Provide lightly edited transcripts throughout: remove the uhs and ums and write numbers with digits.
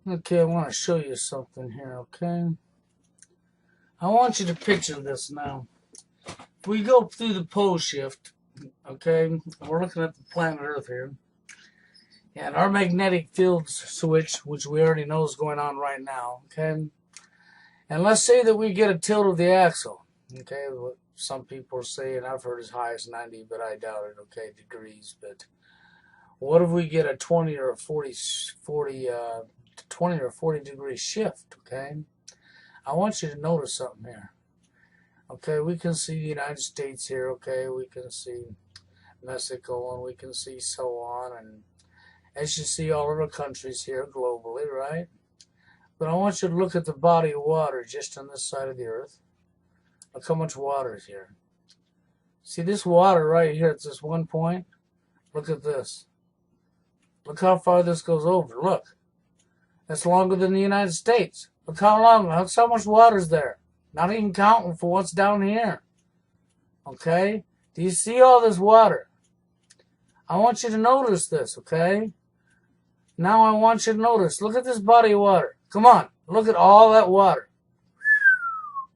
Okay, I want to show you something here, okay? I want you to picture this now. If we go through the pole shift, okay, we're looking at the planet Earth here, and our magnetic field switch, which we already know is going on right now, okay? And let's say that we get a tilt of the axle, okay? What some people are saying, I've heard as high as 90, but I doubt it, okay, degrees. But what if we get a 20 or a 20 or 40 degree shift, okay? I want you to notice something here. Okay, we can see the United States here, okay? We can see Mexico, and we can see so on. And as you see, all other countries here globally, right? But I want you to look at the body of water just on this side of the earth. Look how much water is here. See this water right here at this one point? Look at this. Look how far this goes over. Look. That's longer than the United States. Look how long. Look how much water is there. Not even counting for what's down here. Okay? Do you see all this water? I want you to notice this, okay? Now I want you to notice. Look at this body of water. Come on. Look at all that water.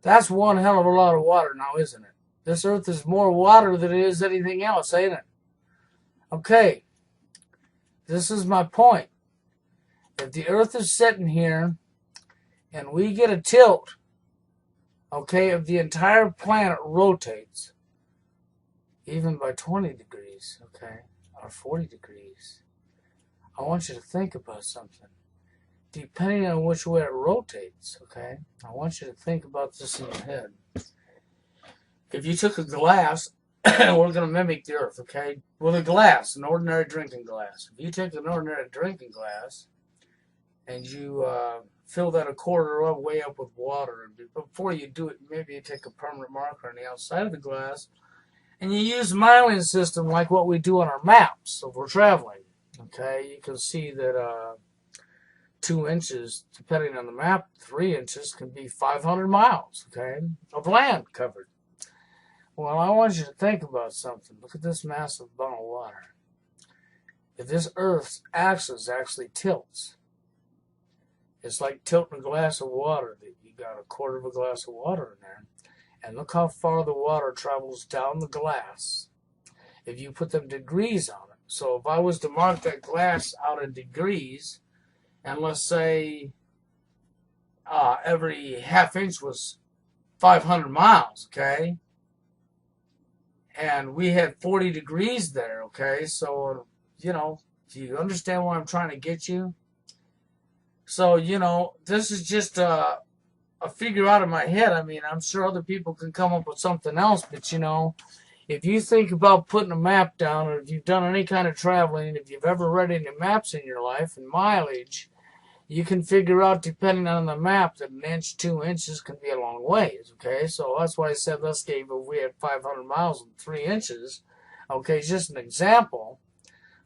That's one hell of a lot of water now, isn't it? This earth is more water than it is anything else, ain't it? Okay. This is my point. If the earth is sitting here and we get a tilt, okay, if the entire planet rotates, even by 20 degrees, okay, or 40 degrees, I want you to think about something. Depending on which way it rotates, okay, I want you to think about this in your head. If you took a glass, we're going to mimic the earth, okay, with a glass, an ordinary drinking glass. If you take an ordinary drinking glass and you fill that a quarter of way up with water, and before you do it, maybe you take a permanent marker on the outside of the glass, and you use miling system like what we do on our maps if we're traveling. Okay, you can see that 2 inches, depending on the map, 3 inches can be 500 miles, okay, of land covered. Well, I want you to think about something. Look at this massive bun of water. If this Earth's axis actually tilts, it's like tilting a glass of water. You got a quarter of a glass of water in there. And look how far the water travels down the glass if you put them degrees on it. So if I was to mark that glass out in degrees, and let's say every half inch was 500 miles, okay? And we had 40 degrees there, okay? So, you know, do you understand what I'm trying to get you? So, you know, this is just a figure out of my head. I mean, I'm sure other people can come up with something else, but, you know, if you think about putting a map down, or if you've done any kind of traveling, if you've ever read any maps in your life and mileage, you can figure out, depending on the map, that an inch, 2 inches can be a long ways, okay? So that's why I said let's say if we had 500 miles and 3 inches, okay, just an example,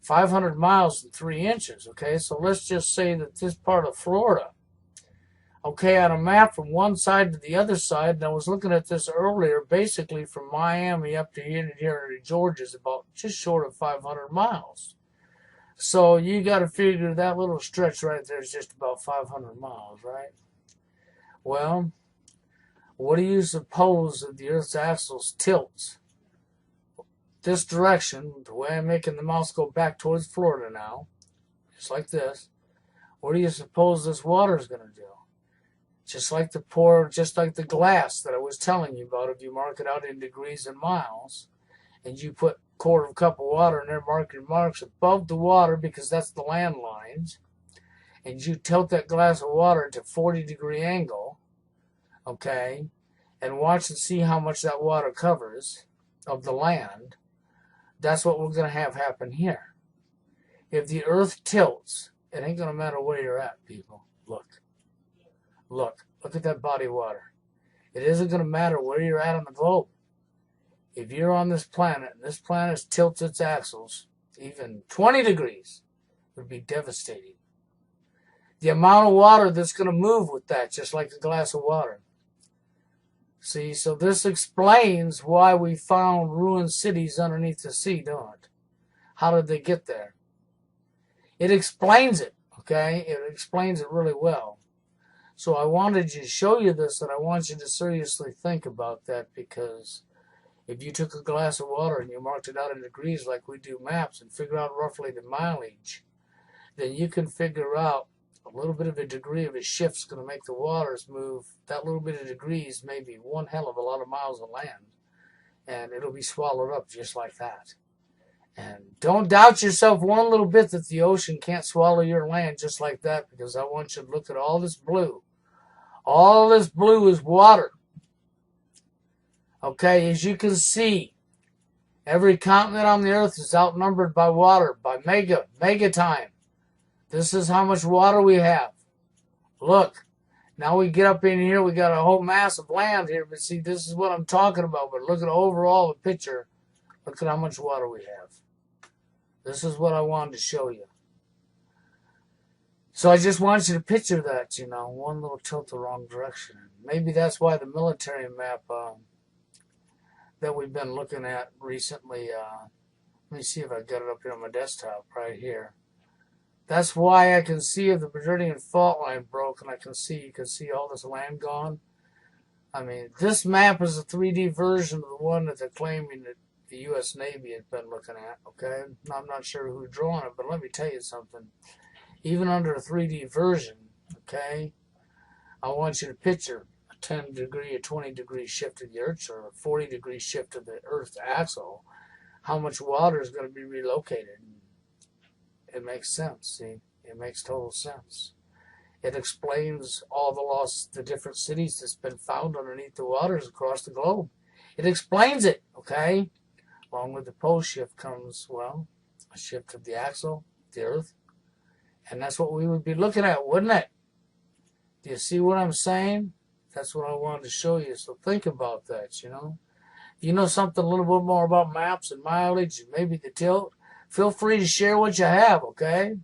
500 miles and 3 inches, okay? So let's just say that this part of Florida, okay, on a map from one side to the other side, and I was looking at this earlier, basically from Miami up to here to Georgia is about just short of 500 miles. So you got to figure that little stretch right there is just about 500 miles, right? Well, what do you suppose that the Earth's axis tilts this direction, the way I'm making the mouse go back towards Florida now, just like this? What do you suppose this water is going to do? Just like the glass that I was telling you about, if you mark it out in degrees and miles, and you put quarter of a cup of water in there, mark your marks above the water because that's the land lines, and you tilt that glass of water to 40-degree angle, okay, and watch and see how much that water covers of the land. That's what we're going to have happen here. If the earth tilts, it ain't going to matter where you're at, people. Look at that body of water. It isn't going to matter where you're at on the globe. If you're on this planet, and this planet tilts its axles, even 20 degrees, it would be devastating. The amount of water that's going to move with that, just like a glass of water. See, so this explains why we found ruined cities underneath the sea, don't it? How did they get there? It explains it, Okay? It explains it really well. So I wanted to show you this, and I want you to seriously think about that, because if you took a glass of water and you marked it out in degrees like we do maps and figure out roughly the mileage, then you can figure out a little bit of a degree of a shift is going to make the waters move. That little bit of degrees may be one hell of a lot of miles of land, and it'll be swallowed up just like that. And don't doubt yourself one little bit that the ocean can't swallow your land just like that, because I want you to look at all this blue. All this blue is water. Okay, as you can see, every continent on the earth is outnumbered by water, by mega time. This is how much water we have. Look, now we get up in here, we got a whole mass of land here, but see, this is what I'm talking about. But look at overall the picture. Look at how much water we have. This is what I wanted to show you. So I just want you to picture that, you know, one little tilt the wrong direction. Maybe that's why the military map that we've been looking at recently, let me see if I got it up here on my desktop right here. That's why I can see if the Brazilian fault line broke, and you can see all this land gone. I mean, this map is a 3D version of the one that they're claiming that the U.S. Navy has been looking at, okay? I'm not sure who's drawing it, but let me tell you something. Even under a 3D version, okay, I want you to picture a 10 degree, a 20 degree shift of the Earth, or a 40 degree shift of the Earth's axle. How much water is going to be relocated? It makes sense, see? It makes total sense. It explains all the different cities that's been found underneath the waters across the globe. It explains it, okay? Along with the pole shift comes, well, a shift of the axle, the Earth. And that's what we would be looking at, wouldn't it? Do you see what I'm saying? That's what I wanted to show you. So think about that, you know. If you know something a little bit more about maps and mileage and maybe the tilt, feel free to share what you have, okay?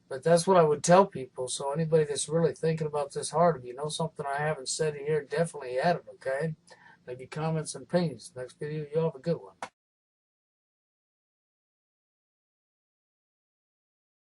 But that's what I would tell people. So anybody that's really thinking about this hard, if you know something I haven't said here, definitely add it, okay? Maybe comments and opinions. Next video, you all have a good one.